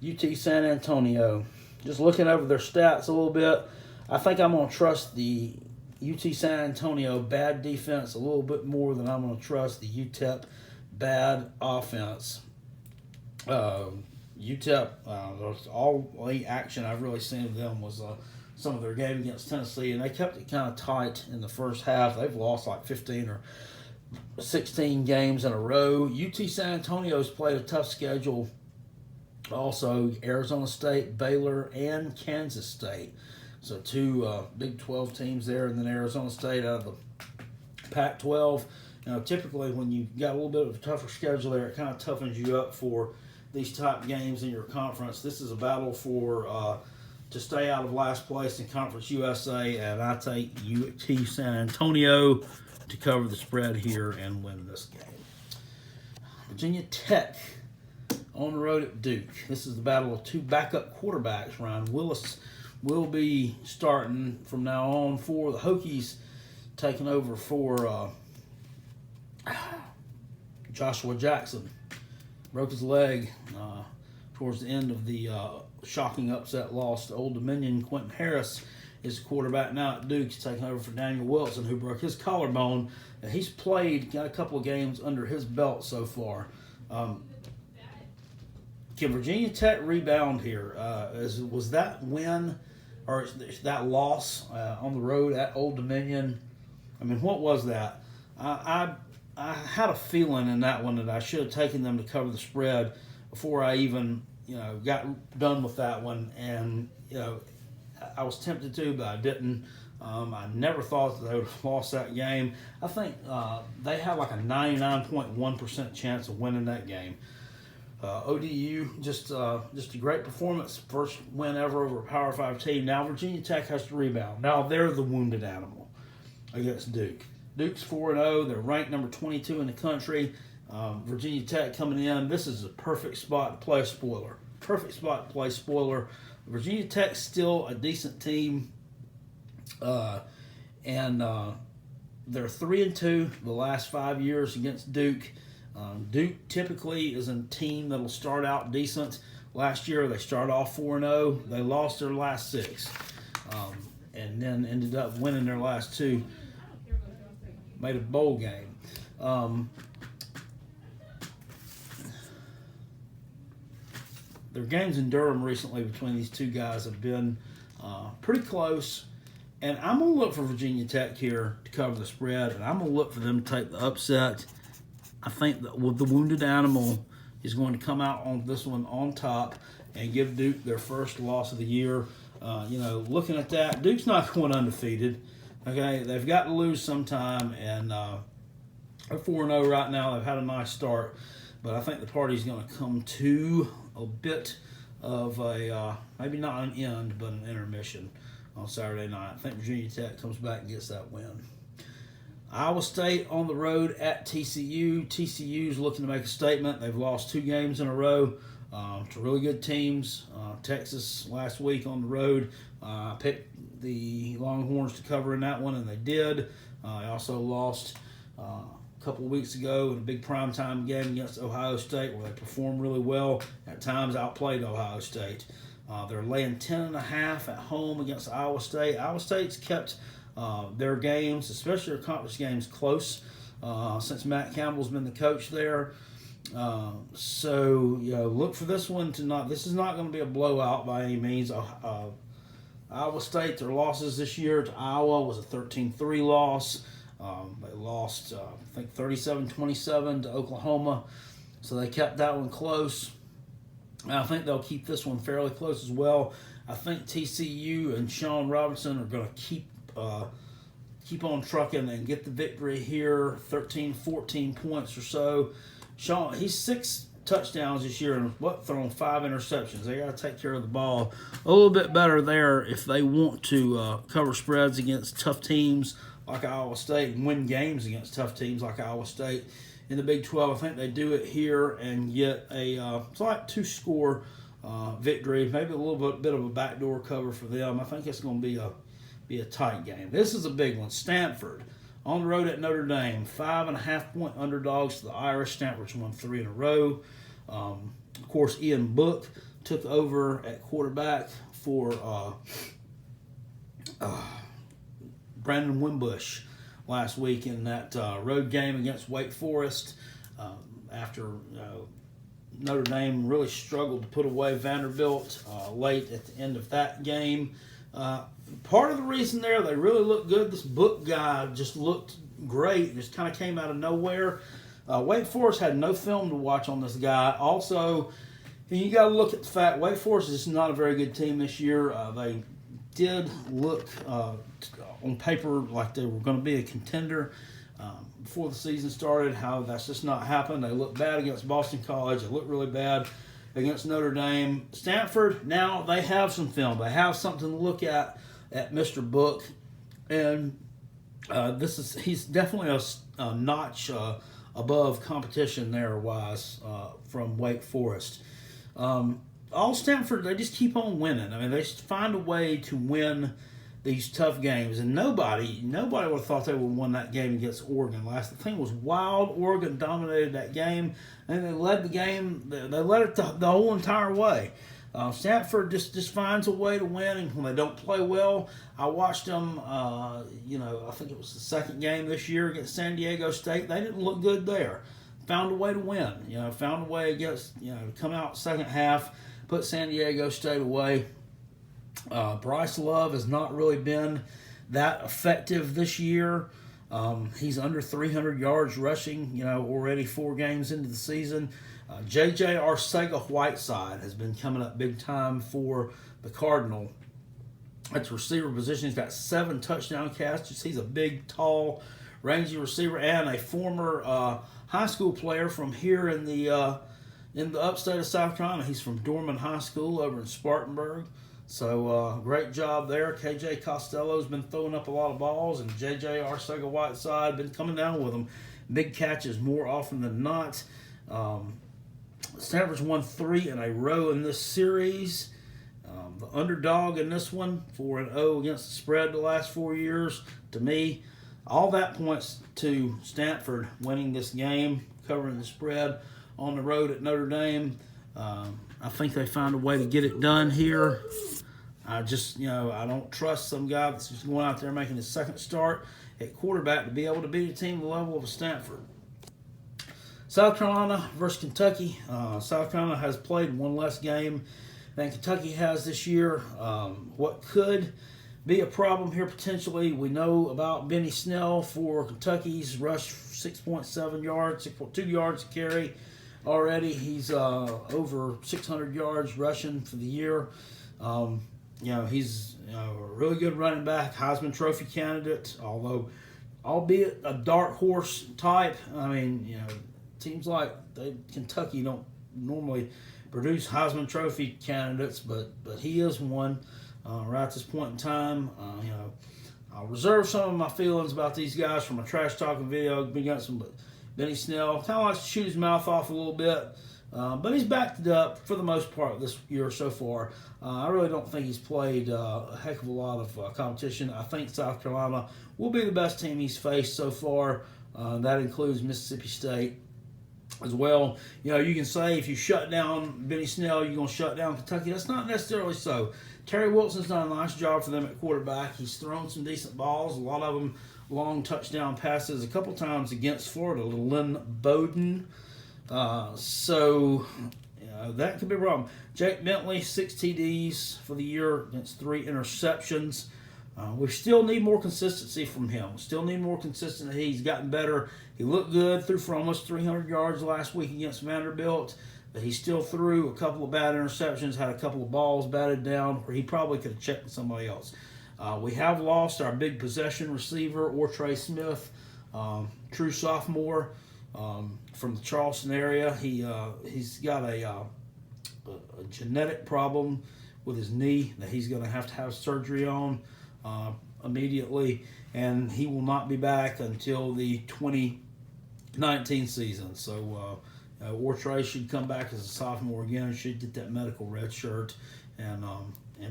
UT San Antonio. Just looking over their stats a little bit, I think I'm going to trust the UT San Antonio bad defense a little bit more than I'm going to trust the UTEP bad offense. UTEP, all the action I've really seen of them was some of their game against Tennessee, and they kept it kind of tight in the first half. They've lost like 15 or 16 games in a row. UT San Antonio's played a tough schedule. Also, Arizona State, Baylor, and Kansas State. So two Big 12 teams there, and then Arizona State out of the Pac-12. Typically when you got a little bit of a tougher schedule there, it kind of toughens you up for these type games in your conference. This is a battle for to stay out of last place in Conference USA, and I take UT San Antonio to cover the spread here and win this game. Virginia Tech on the road at Duke. This is the battle of two backup quarterbacks. Ryan Willis will be starting from now on for the Hokies, taking over for Joshua Jackson. Broke his leg towards the end of the shocking upset loss to Old Dominion. Quentin Harris is the quarterback now at Duke. He's taking over for Daniel Wilson, who broke his collarbone. And he's got a couple of games under his belt so far. Can Virginia Tech rebound here? Was that win or that loss on the road at Old Dominion? I mean, what was that? I had a feeling in that one that I should have taken them to cover the spread before I even got done with that one, and I was tempted to, but I didn't. I never thought that they would have lost that game. I think they have like a 99.1% chance of winning that game. ODU, just a great performance. First win ever over a Power 5 team. Now Virginia Tech has to rebound. Now they're the wounded animal against Duke. Duke's 4-0. They're ranked number 22 in the country. Virginia Tech coming in. This is a perfect spot to play a spoiler. Virginia Tech's still a decent team. And they're 3-2 the last 5 years against Duke. Duke typically is a team that'll start out decent. Last year they started off 4-0. They lost their last 6, and then ended up winning their last 2. Made a bowl game. Their games in Durham recently between these two guys have been pretty close. And I'm going to look for Virginia Tech here to cover the spread, and I'm going to look for them to take the upset. I think that the wounded animal is going to come out on this one on top and give Duke their first loss of the year. Looking at that, Duke's not going undefeated. Okay, they've got to lose sometime, and they're 4-0 right now. They've had a nice start, but I think the party's going to come to a bit of a, maybe not an end, but an intermission on Saturday night. I think Virginia Tech comes back and gets that win. Iowa State on the road at TCU. TCU's looking to make a statement. They've lost 2 games in a row to really good teams. Texas last week on the road. I picked the Longhorns to cover in that one, and they did. They also lost a couple of weeks ago in a big primetime game against Ohio State where they performed really well. At times outplayed Ohio State. They're laying 10.5 at home against Iowa State. Iowa State's kept their games, especially their conference games, close since Matt Campbell's been the coach there. Look for this one to not. This is not going to be a blowout by any means. Iowa State, their losses this year to Iowa was a 13-3 loss. They lost, I think, 37-27 to Oklahoma. So they kept that one close. I think they'll keep this one fairly close as well. I think TCU and Sean Robinson are going to keep on trucking and get the victory here, 13, 14 points or so. Sean, he's 6 touchdowns this year and thrown 5 interceptions. They got to take care of the ball a little bit better there if they want to cover spreads against tough teams like Iowa State and win games against tough teams like Iowa State. In the Big 12, I think they do it here and get a slight 2-score victory, maybe a little bit of a backdoor cover for them. I think it's going to be a tight game. This is a big one. Stanford on the road at Notre Dame, 5.5-point underdogs to the Irish. Stanford's won 3 in a row. Of course, Ian Book took over at quarterback for Brandon Wimbush last week in that road game against Wake Forest after Notre Dame really struggled to put away Vanderbilt late at the end of that game. Part of the reason there, they really looked good. This Book guy just looked great. Just kind of came out of nowhere. Wake Forest had no film to watch on this guy. Also, you got to look at the fact Wake Forest is not a very good team this year. They did look on paper like they were going to be a contender before the season started. How that's just not happened. They looked bad against Boston College. They looked really bad against Notre Dame. Stanford, now they have some film. They have something to look at Mr. Book. And he's definitely a notch above competition there wise from Wake Forest. All Stanford, they just keep on winning. I mean, they just find a way to win these tough games, and nobody would have thought they would have won that game against Oregon. The thing was wild. Oregon dominated that game, and they led the game. They led it the whole entire way. Stanford just finds a way to win, and when they don't play well, I watched them. I think it was the second game this year against San Diego State. They didn't look good there. Found a way to win. Found a way against to come out second half, put San Diego State away. Bryce Love has not really been that effective this year. He's under 300 yards rushing, already 4 games into the season. J.J. Arcega-Whiteside has been coming up big time for the Cardinal. At the receiver position, he's got 7 touchdown catches. He's a big, tall, rangy receiver and a former high school player from here in the upstate of South Carolina. He's from Dorman High School over in Spartanburg. So great job there. KJ Costello's been throwing up a lot of balls, and JJ Arcega-Whiteside been coming down with them. Big catches more often than not. Stanford's won 3 in a row in this series. The underdog in this one, 4-0 against the spread the last 4 years. To me, all that points to Stanford winning this game, covering the spread on the road at Notre Dame. I think they find a way to get it done here. I don't trust some guy that's just going out there making his second start at quarterback to be able to beat a team the level of Stanford. South Carolina versus Kentucky. South Carolina has played 1 less game than Kentucky has this year. What could be a problem here potentially? We know about Benny Snell for Kentucky. He's rushed 6.7 yards, 6.2 yards a carry already. He's over 600 yards rushing for the year. He's a really good running back, Heisman Trophy candidate, albeit a dark horse type. I mean, teams like Kentucky don't normally produce Heisman Trophy candidates, but he is one right at this point in time. I'll reserve some of my feelings about these guys from a trash talking video. We got some Benny Snell kind of likes to shoot his mouth off a little bit, but he's backed it up for the most part this year so far. I really don't think he's played a heck of a lot of competition. I think South Carolina will be the best team he's faced so far. That includes Mississippi State as well. You can say if you shut down Benny Snell, you're going to shut down Kentucky. That's not necessarily so. Terry Wilson's done a nice job for them at quarterback. He's thrown some decent balls, a lot of them long touchdown passes, a couple times against Florida, little Lynn Bowden. That could be a problem. Jake Bentley, 6 TDs for the year against 3 interceptions. We still need more consistency from him. Still need more consistency. He's gotten better. He looked good, threw for almost 300 yards last week against Vanderbilt. He still threw a couple of bad interceptions, had a couple of balls batted down where he probably could have checked with somebody else. We have lost our big possession receiver, Ortre Smith, true sophomore from the Charleston area. He's got a genetic problem with his knee that he's going to have surgery on immediately, and he will not be back until the 2019 season. So Ortre should come back as a sophomore again, should get that medical red shirt, and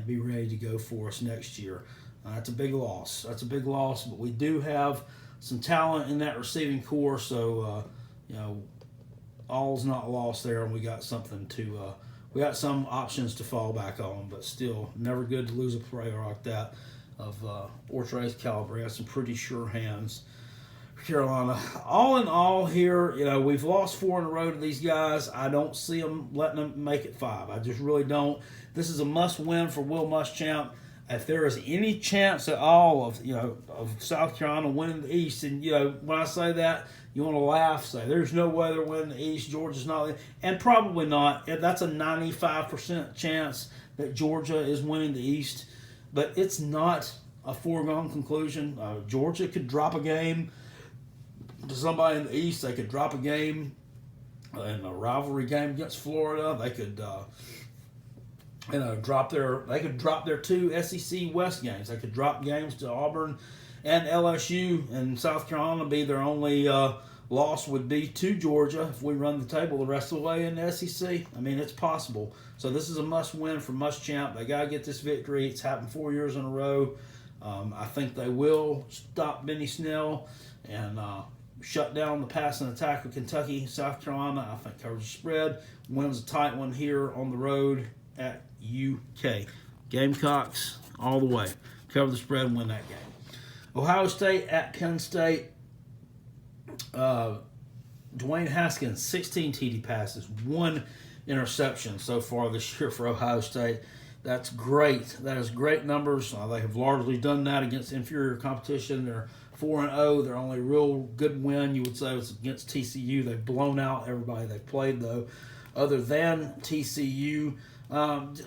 be ready to go for us next year. That's a big loss. But we do have some talent in that receiving corps, so all's not lost there, and we got something to. We got some options to fall back on, but still, never good to lose a player like that of Ortre's caliber. He has some pretty sure hands. Carolina. All in all here, we've lost 4 in a row to these guys. I don't see them letting them make it 5. I just really don't. This is a must-win for Will Muschamp. If there is any chance at all of South Carolina winning the East, and when I say that, you want to laugh, say there's no way they're winning the East. Georgia's not, and probably not. That's a 95% chance that Georgia is winning the East, but it's not a foregone conclusion. Georgia could drop a game to somebody in the East. They could drop a game in a rivalry game against Florida. They could, drop their 2 SEC West games. They could drop games to Auburn and LSU, and South Carolina be their only loss would be to Georgia if we run the table the rest of the way in the SEC. I mean, it's possible. So this is a must-win for Muschamp. They got to get this victory. It's happened 4 years in a row. I think they will stop Benny Snell and shut down the pass and attack of Kentucky. South Carolina, I think, covers the spread. Wins a tight one here on the road at UK. Gamecocks all the way. Cover the spread and win that game. Ohio State at Penn State. Dwayne Haskins, 16 TD passes, 1 interception so far this year for Ohio State. That's great. That is great numbers. They have largely done that against inferior competition. They're 4-0. Their only real good win, you would say, was against TCU. They've blown out everybody they've played, though, other than TCU.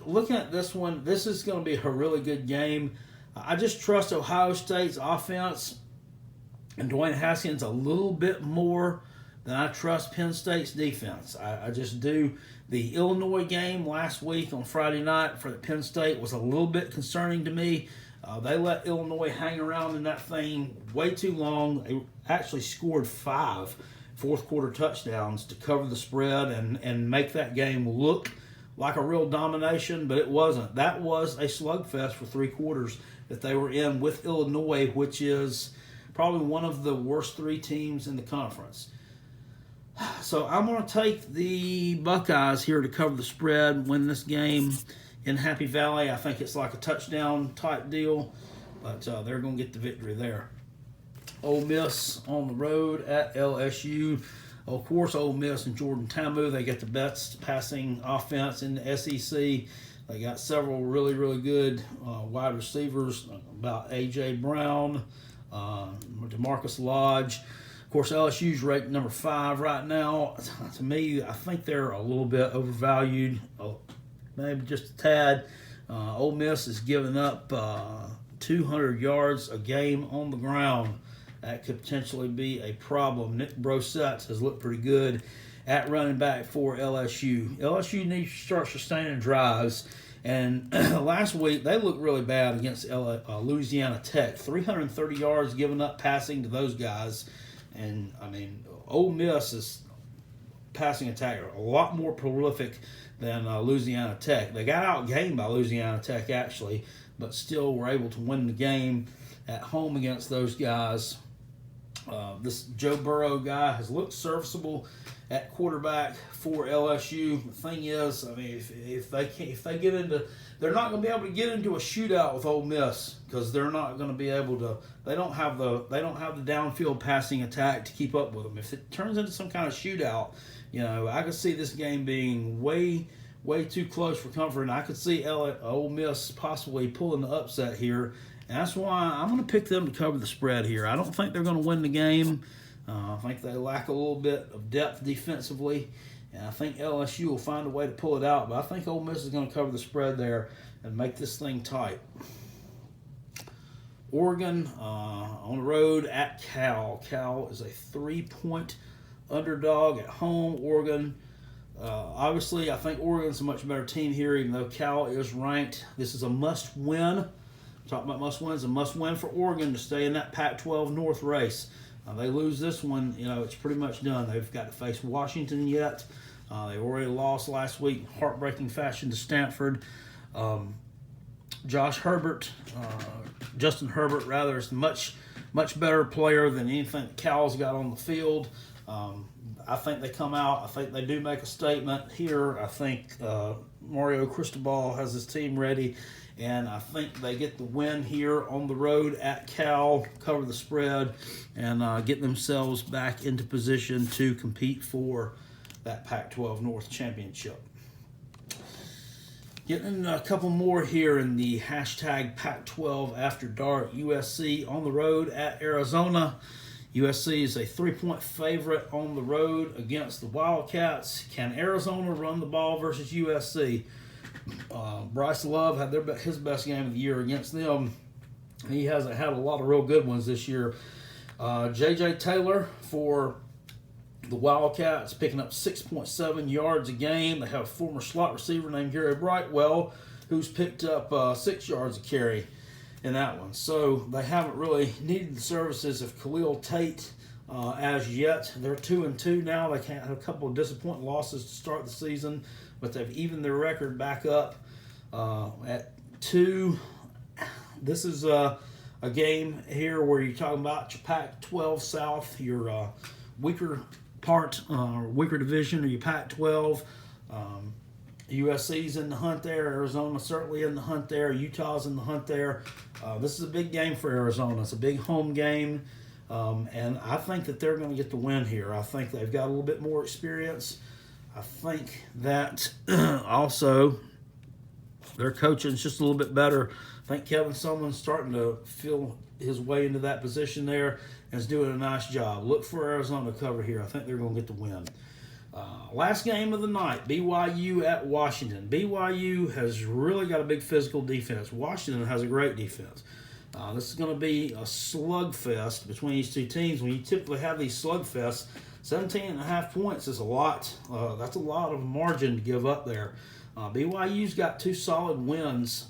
Looking at this one, this is going to be a really good game. I just trust Ohio State's offense and Dwayne Haskins a little bit more than I trust Penn State's defense. I just do. The Illinois game last week on Friday night for Penn State was a little bit concerning to me. They let Illinois hang around in that thing way too long. They actually scored 5 fourth-quarter touchdowns to cover the spread and make that game look like a real domination, but it wasn't. That was a slugfest for 3 quarters that they were in with Illinois, which is probably one of the worst 3 teams in the conference. So I'm going to take the Buckeyes here to cover the spread, win this game in Happy Valley. I think it's like a touchdown type deal, but they're going to get the victory there. Ole Miss on the road at LSU. Of course, Ole Miss and Jordan Ta'amu, they get the best passing offense in the SEC. They got several really, really good wide receivers, about A.J. Brown, DeMarcus Lodge. Of course, LSU's ranked number 5 right now. To me, I think they're a little bit overvalued, maybe just a tad. Ole Miss is giving up 200 yards a game on the ground. That could potentially be a problem. Nick Brosette has looked pretty good at running back for LSU. LSU needs to start sustaining drives. And last week, they looked really bad against Louisiana Tech. 330 yards given up passing to those guys. And, I mean, Ole Miss's passing attack are a lot more prolific than Louisiana Tech. They got outgained by Louisiana Tech, actually, but still were able to win the game at home against those guys. This Joe Burrow guy has looked serviceable at quarterback for LSU. The thing is, I mean, if they get into, they're not going to be able to get into a shootout with Ole Miss because they're not going to be able to. They don't have the downfield passing attack to keep up with them. If it turns into some kind of shootout, I could see this game being way too close for comfort, and I could see Ole Miss possibly pulling the upset here. And that's why I'm going to pick them to cover the spread here. I don't think they're going to win the game. I think they lack a little bit of depth defensively. And I think LSU will find a way to pull it out, but I think Ole Miss is going to cover the spread there and make this thing tight. Oregon on the road at Cal. Cal is a 3-point underdog at home. Oregon, obviously, I think Oregon's a much better team here, even though Cal is ranked. This is a must-win. Talking about must-wins, a must-win for Oregon to stay in that Pac-12 North race. They lose this one, it's pretty much done. They've got to face Washington yet. They already lost last week, heartbreaking fashion to Stanford. Justin Herbert, rather, is much better player than anything that Cal's got on the field. I think they come out. I think they do make a statement here. I think Mario Cristobal has his team ready, and I think they get the win here on the road at Cal, cover the spread, and get themselves back into position to compete for that Pac-12 North Championship. Getting a couple more here in the hashtag Pac-12 After Dark. USC on the road at Arizona. USC is a 3-point favorite on the road against the Wildcats. Can Arizona run the ball versus USC? Bryce Love had his best game of the year against them. He hasn't had a lot of real good ones this year. J.J. Taylor for the Wildcats picking up 6.7 yards a game. They have a former slot receiver named Gary Brightwell who's picked up 6 yards a carry in that one. So they haven't really needed the services of Khalil Tate as yet. They're 2-2 now. They can't have a couple of disappointing losses to start the season, but they've evened their record back up at 2. This is a game here where you're talking about your Pac-12 South, your weaker weaker division, or your Pac-12. USC's in the hunt there. Arizona certainly in the hunt there. Utah's in the hunt there. This is a big game for Arizona. It's a big home game, and I think that they're going to get the win here. I think they've got a little bit more experience. I think that also their coaching's just a little bit better. I think Kevin Sumlin's starting to feel his way into that position there and is doing a nice job. Look for Arizona to cover here. I think they're going to get the win. Last game of the night, BYU at Washington. BYU has really got a big physical defense. Washington has a great defense. This is going to be a slugfest between these two teams. When you typically have these slugfests, 17.5 points is a lot. That's a lot of margin to give up there. BYU's got 2 solid wins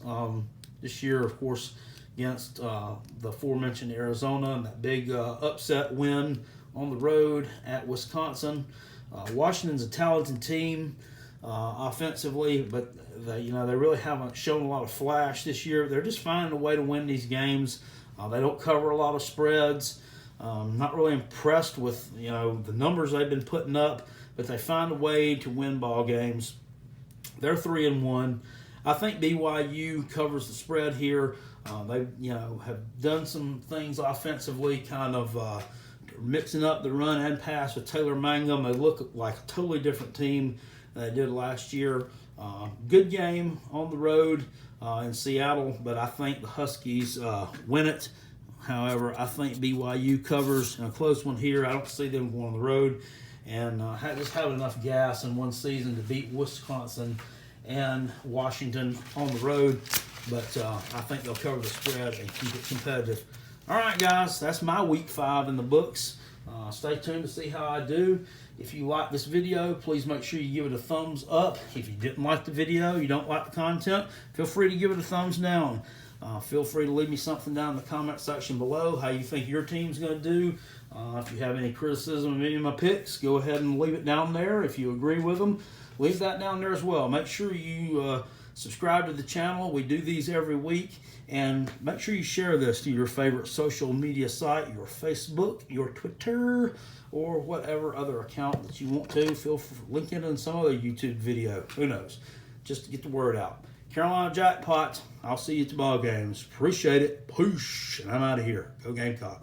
this year, of course, against the aforementioned Arizona and that big upset win on the road at Wisconsin. Washington's a talented team offensively, but they really haven't shown a lot of flash this year. They're just finding a way to win these games. They don't cover a lot of spreads. Not really impressed with the numbers they've been putting up, but they find a way to win ball games. They're 3-1. I think BYU covers the spread here. They have done some things offensively, kind of mixing up the run and pass with Taylor Mangum. They look like a totally different team than they did last year. Good game on the road in Seattle, but I think the Huskies win it. However, I think BYU covers in a close one here. I don't see them going on the road and just have enough gas in one season to beat Wisconsin and Washington on the road. But I think they'll cover the spread and keep it competitive. All right, guys, that's my Week 5 in the books. Stay tuned to see how I do. If you like this video, please make sure you give it a thumbs up. If you didn't like the video, you don't like the content, feel free to give it a thumbs down. Feel free to leave me something down in the comment section below, how you think your team's going to do. If you have any criticism of any of my picks, go ahead and leave it down there. If you agree with them, leave that down there as well. Make sure you subscribe to the channel. We do these every week. And make sure you share this to your favorite social media site, your Facebook, your Twitter, or whatever other account that you want to. Feel free to link it in some other YouTube video. Who knows? Just to get the word out. Carolina Jackpot. I'll see you at the ball games. Appreciate it. Poosh. And I'm out of here. Go Gamecocks.